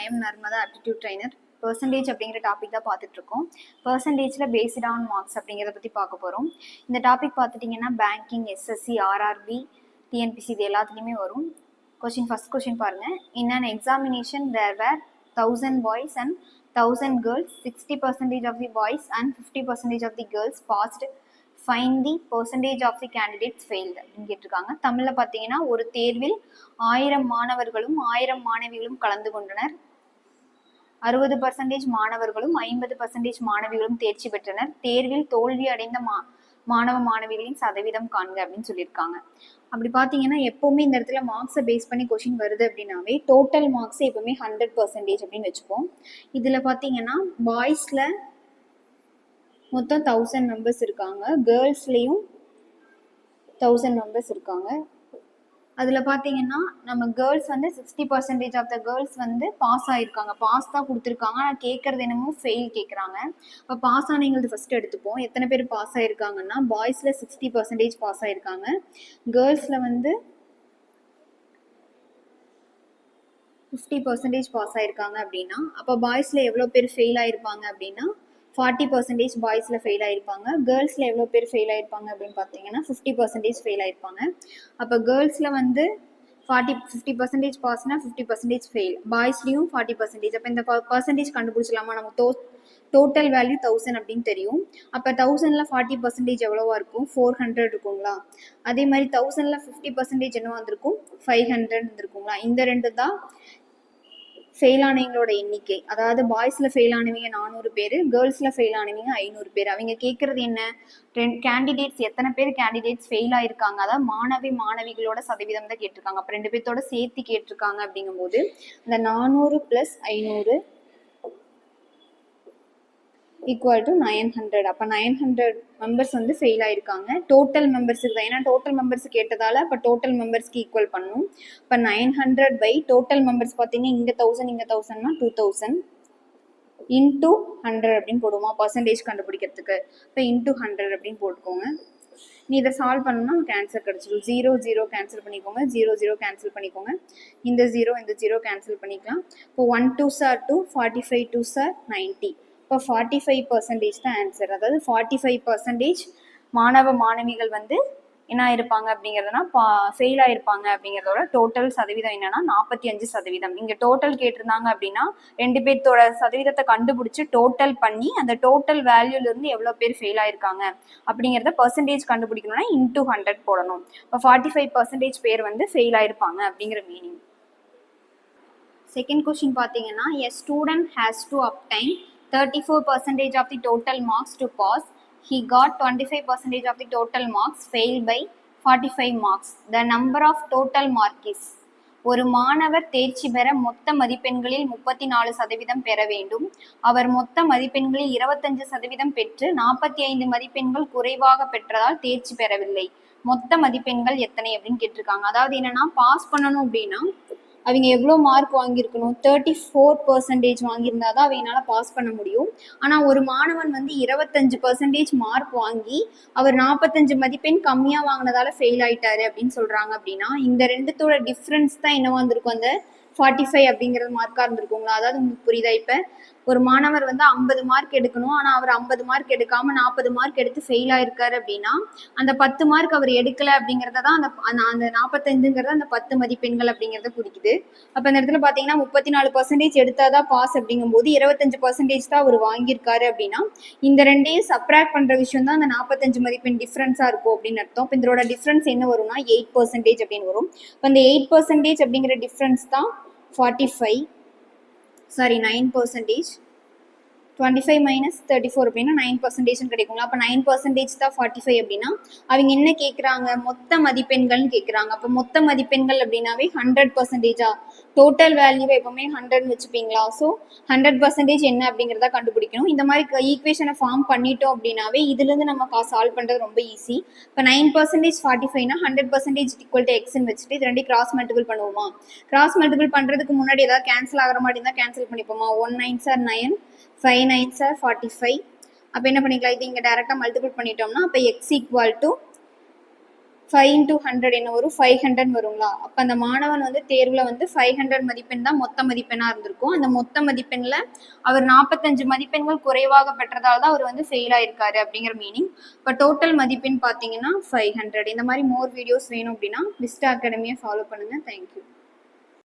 am Narmada, aptitude trainer. Percentage அப்படிங்கிற topic தான் பார்த்துட்டு இருக்கோம். பர்சன்டேஜில் பேஸ்ட் ஆன் மார்க்ஸ் அப்படிங்கிறத பற்றி பார்க்க போகிறோம். இந்த டாபிக் பார்த்துட்டிங்கன்னா பேங்கிங், எஸ்எஸ்சி, ஆர்ஆர்பி, டிஎன்பிசி இது எல்லாத்துலேயுமே வரும். ஃபர்ஸ்ட் கொஸ்டின் பாருங்கள். In an examination there were 1000 boys and 1000 girls, 60% of the boys and 50% of the girls passed. Find the percentage of the candidates failed அப்படின்னு கேட்டிருக்காங்க. தமிழில் பார்த்தீங்கன்னா ஒரு தேர்வில் 1000 மாணவர்களும் 1000 மாணவிகளும் கலந்து கொண்டனர். 60% மாணவர்களும் 50% மாணவிகளும் தேர்ச்சி பெற்றனர். தேர்வில் தோல்வி அடைந்த மாணவ மாணவிகளின் சதவீதம் காண்க அப்படின்னு சொல்லியிருக்காங்க. அப்படி பார்த்தீங்கன்னா எப்போவுமே இந்த இடத்துல மார்க்ஸை பேஸ் பண்ணி கொஷின் வருது அப்படின்னாவே டோட்டல் மார்க்ஸ் எப்பவுமே 100% அப்படின்னு வச்சுப்போம். இதில் பார்த்தீங்கன்னா பாய்ஸில் மொத்தம் 1000 மெம்பர்ஸ் இருக்காங்க, கேர்ள்ஸ்லேயும் 1000 மெம்பர்ஸ் இருக்காங்க. அதில் பார்த்தீங்கன்னா நம்ம கேர்ள்ஸ் வந்து 60% ஆஃப் த கேர்ள்ஸ் வந்து பாஸ் ஆகிருக்காங்க. பாஸ் தான் கொடுத்துருக்காங்க, ஆனால் கேட்குறது என்னமோ ஃபெயில் கேட்குறாங்க. இப்போ பாஸ் ஆனவங்களுக்கு ஃபஸ்ட்டு எடுத்துப்போம். எத்தனை பேர் பாஸ் ஆகிருக்காங்கன்னா பாய்ஸில் 60% பாஸ் ஆகிருக்காங்க, கேர்ள்ஸில் வந்து 50% பாஸ் ஆகிருக்காங்க. அப்படின்னா அப்போ பாய்ஸில் எவ்வளோ பேர் ஃபெயில் ஆகிருப்பாங்க அப்படின்னா 40% பாய்ஸில் ஃபெயில் ஆகிருப்பாங்க. கேர்ள்ஸில் எவ்வளோ பேர் ஃபெயில் ஆகிருப்பாங்க அப்படின்னு பார்த்தீங்கன்னா 50% ஃபெயில் ஆகிருப்பாங்க. அப்போ கேர்ள்ஸில் வந்து 50% பாஸ்னா 50% ஃபெயில், பாய்ஸ்லேயும் 40%. அப்போ இந்த பர்சன்டேஜ் கண்டுபிடிச்சலாமா? நமக்கு டோட்டல் வேல்யூ 1000 அப்படின்னு தெரியும். அப்போ 1000ல் 40% எவ்வளோவா இருக்கும்? 400 இருக்குங்களா? அதே மாதிரி 1000ல் 50% என்னவா இருந்திருக்கும்? 500 இருந்திருக்குங்களா? இந்த ரெண்டு தான் ஃபெயில் ஆனவங்களோட எண்ணிக்கை. அதாவது பாய்ஸில் ஃபெயில் ஆனவங்க 400 பேர், கேர்ள்ஸில் ஃபெயில் ஆனவங்க 500 பேர். அவங்க கேட்குறது என்ன? கேண்டிடேட்ஸ் எத்தனை பேர் கேண்டிடேட்ஸ் ஃபெயில் ஆயிருக்காங்க, அதாவது மாணவிகளோட சதவீதம் தான் கேட்டிருக்காங்க. அப்போ 2 பேர்த்தோட சேர்த்து கேட்டிருக்காங்க. அப்படிங்கும்போது இந்த 400 + 500 ஈக்குவல் டு 900. அப்போ 900 மெம்பர்ஸ் வந்து ஃபெயில் ஆயிருக்காங்க. டோட்டல் மெம்பர்ஸுக்கு தான், ஏன்னா டோட்டல் மெம்பர்ஸ் கேட்டதால அப்போ டோட்டல் மெம்பர்ஸ்க்கு ஈக்குவல் பண்ணணும். இப்போ 900 பை டோட்டல் மெம்பர்ஸ் பார்த்தீங்கன்னா இங்கே 1000 இங்கே 1000னா 2000 இன்டூ 100 அப்படின்னு போடுவோமா பர்சன்டேஜ் கண்டுபிடிக்கிறதுக்கு. இப்போ இன்டூ 100 அப்படின்னு போட்டுக்கோங்க. நீ இதை சால்வ் பண்ணணும்னா நமக்கு ஆன்சர் கிடச்சிடும். 0 0 கேன்சல் பண்ணிக்கோங்க, 0 0 கேன்சல் பண்ணிக்கோங்க, இந்த 0 இந்த 0 கேன்சல் பண்ணிக்கலாம். இப்போ 1 2s are 2, 45 2s are 90. இப்போ 45% தான் ஆன்சர். அதாவது 45% மாணவ மாணவிகள் வந்து என்ன ஆயிருப்பாங்க அப்படிங்கிறதுனா ஃபெயில் ஆயிருப்பாங்க. அப்படிங்கிறதோட டோட்டல் சதவீதம் என்னன்னா 45%. இங்கே டோட்டல் கேட்டிருந்தாங்க அப்படின்னா 2 பேர்த்தோட சதவீதத்தை கண்டுபிடிச்சி டோட்டல் பண்ணி அந்த டோட்டல் வேல்யூலேருந்து எவ்வளோ பேர் ஃபெயில் ஆயிருக்காங்க அப்படிங்கிறத பர்சன்டேஜ் கண்டுபிடிக்கணும்னா இன்டூ 100 போடணும். இப்போ 45% பேர் வந்து ஃபெயில் ஆயிருப்பாங்க அப்படிங்கிற மீனிங். செகண்ட் கொஸ்டின் பார்த்தீங்கன்னா, எ student has to obtained 34% of the total marks to pass. He got 25% of the total marks, failed by 45 marks. The number of total mark is. ஒரு மாணவர் தேர்ச்சி பெற மொத்த மதிப்பெண்களில் 34% பெற வேண்டும். அவர் மொத்த மதிப்பெண்களில் 25% பெற்று 45 மதிப்பெண்கள் குறைவாக பெற்றதால் தேர்ச்சி பெறவில்லை. மொத்த மதிப்பெண்கள் எத்தனை அப்படின்னு கேட்டிருக்காங்க. அதாவது என்னன்னா பாஸ் பண்ணணும் அப்படின்னா அவங்க எவ்வளோ மார்க் வாங்கியிருக்கணும்? 34% வாங்கியிருந்தா தான் அவங்களால பாஸ் பண்ண முடியும். ஆனால் ஒரு மாணவன் வந்து 25% மார்க் வாங்கி அவர் 45 மதிப்பெண் கம்மியாக வாங்கினதால ஃபெயில் ஆயிட்டாரு அப்படின்னு சொல்கிறாங்க. அப்படின்னா இந்த ரெண்டுத்தோட டிஃப்ரென்ஸ் தான் என்னவா இருந்திருக்கும்? அந்த 45 அப்படிங்கிறது மார்க்காக இருந்திருக்குங்களா? அதாவது உங்களுக்கு புரியுதா? இப்போ ஒரு மாணவர் வந்து 50 மார்க் எடுக்கணும், ஆனால் அவர் 50 மார்க் எடுக்காமல் 40 மார்க் எடுத்து ஃபெயில் ஆயிருக்காரு அப்படின்னா அந்த 10 மார்க் அவர் எடுக்கலை அப்படிங்கிறத தான் அந்த 45ங்கிறது அந்த 10 மதிப்பெண்கள் அப்படிங்கிறத குறிக்குது. அப்போ இந்த இடத்துல பார்த்தீங்கன்னா 34% எடுத்தால் தான் பாஸ் அப்படிங்கும்போது 25% தான் அவர் வாங்கியிருக்காரு அப்படின்னா இந்த ரெண்டையும் சப்ராக்ட் பண்ணுற விஷயம் தான் அந்த 45 மதிப்பெண் டிஃப்ரென்ஸாக இருக்கும் அப்படின்னு அர்த்தம். இப்போ இதோட டிஃப்ரென்ஸ் என்ன வரும்னா 8% அப்படின்னு வரும். இப்போ இந்த 8% அப்படிங்கிற டிஃப்ரென்ஸ் தான் 9%. 25 - 34 அப்படின்னா 9% கிடைக்குங்களா? அப்போ 9% தான் 45 அப்படின்னா அவங்க என்ன கேட்குறாங்க? மொத்த மதிப்பெண்கள்னு கேட்குறாங்க. அப்போ மொத்த மதிப்பெண்கள் அப்படின்னாவே 100%. டோட்டல் வேல்யூவை எப்பவுமே 100 வச்சுப்பீங்களா? ஸோ 100% என்ன அப்படிங்கிறத கண்டுபிடிக்கணும். இந்த மாதிரி ஈக்குவேஷனை ஃபார்ம் பண்ணிட்டோம் அப்படின்னாவே இதுலேருந்து நம்ம சால்வ் பண்ணுறது ரொம்ப ஈஸி. இப்போ 9% 45னா 100% ஈக்குவல் டு எக்ஸ்ன்னு வச்சுட்டு இது ரெண்டையும் கிராஸ் மல்டிபிள் பண்ணுவோமா? கிராஸ் மல்டிபிள் பண்ணுறதுக்கு முன்னாடி ஏதாவது கேன்சல் ஆகிற மாதிரி இருந்தால் cancel பண்ணிப்போமா? 1 9s are 9, 5 9s are 45. அப்போ என்ன பண்ணிக்கலாம்? இது இங்கே டேரெக்டாக மல்டிபிள் பண்ணிட்டோம்னா அப்போ எக்ஸ் ஈக்குவல் டு 5 into 100 என்ன வரும் 500 வருங்களா. அப்போ அந்த மாணவன் வந்து தேர்வில் வந்து 500 மதிப்பெண் தான் மொத்த மதிப்பெண்ணாக இருந்திருக்கும். அந்த மொத்த மதிப்பெண்ணில் அவர் 45 மதிப்பெண்கள் குறைவாக பெற்றதால தான் அவர் வந்து ஃபெயில் ஆயிருக்காரு அப்படிங்கிற மீனிங். இப்போ டோட்டல் மதிப்பெண் பார்த்தீங்கன்னா 500. இந்த மாதிரி மோர் வீடியோஸ் வேணும் அப்படின்னா விஸ்டா அகாடமியை ஃபாலோ பண்ணுங்கள். தேங்க்யூ.